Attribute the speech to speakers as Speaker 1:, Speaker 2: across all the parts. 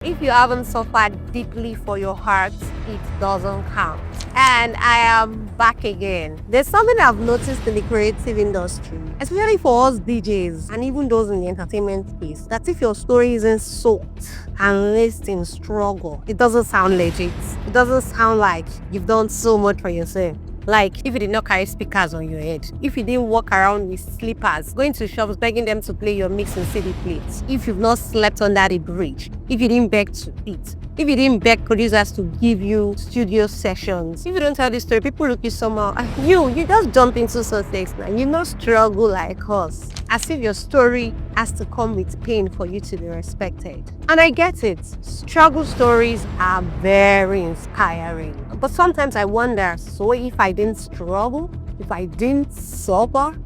Speaker 1: If you haven't suffered deeply for your heart, it doesn't count. And I am back again. There's something I've noticed in the creative industry, especially for us DJs and even those in the entertainment space, that if your story isn't soaked and laced in struggle, it doesn't sound legit. It doesn't sound like you've done so much for yourself. Like if you did not carry speakers on your head, if you didn't walk around with slippers, going to shops begging them to play your mix and CD plates, if you've not slept under a bridge, if you didn't beg to eat, if you didn't beg producers to give you studio sessions, if you don't tell this story, people look you somehow. You just jump into success now. You not struggle like us. As if your story has to come with pain for you to be respected. And I get it. Struggle stories are very inspiring. But sometimes I wonder, so if I didn't struggle, if I didn't suffer,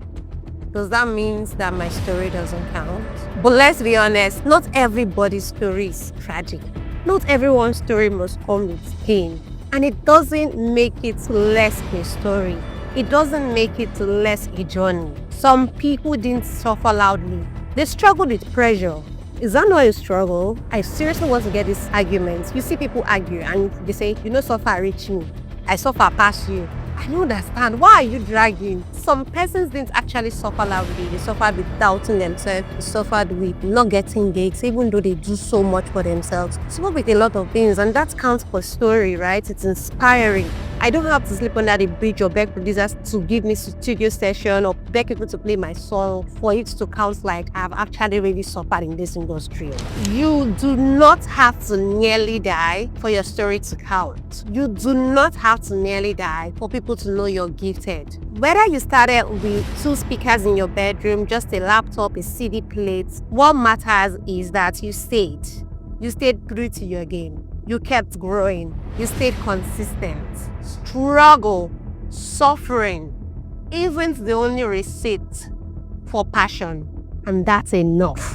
Speaker 1: does that mean that my story doesn't count? But let's be honest, not everybody's story is tragic. Not everyone's story must come with pain. And it doesn't make it less a story. It doesn't make it less a journey. Some people didn't suffer loudly. They struggled with pressure. Is that not a struggle? I seriously want to get this argument. You see people argue and they say, you know, suffer reach me. I suffer past you. I don't understand. Why are you dragging? Some persons didn't actually suffer loudly. They suffered with doubting themselves. They suffered with not getting gigs, even though they do so much for themselves. They suffer with a lot of things, and that counts for story, right? It's inspiring. I don't have to sleep under the bridge or beg producers to give me studio session or beg people to play my song for it to count like I've actually really suffered in this industry. You do not have to nearly die for your story to count. You do not have to nearly die for people to know you're gifted. Whether you started with 2 speakers in your bedroom, just a laptop, a CD plate, what matters is that you stayed. You stayed true to your game. You kept growing. You stayed consistent. Struggle, suffering isn't the only receipt for passion, and that's enough.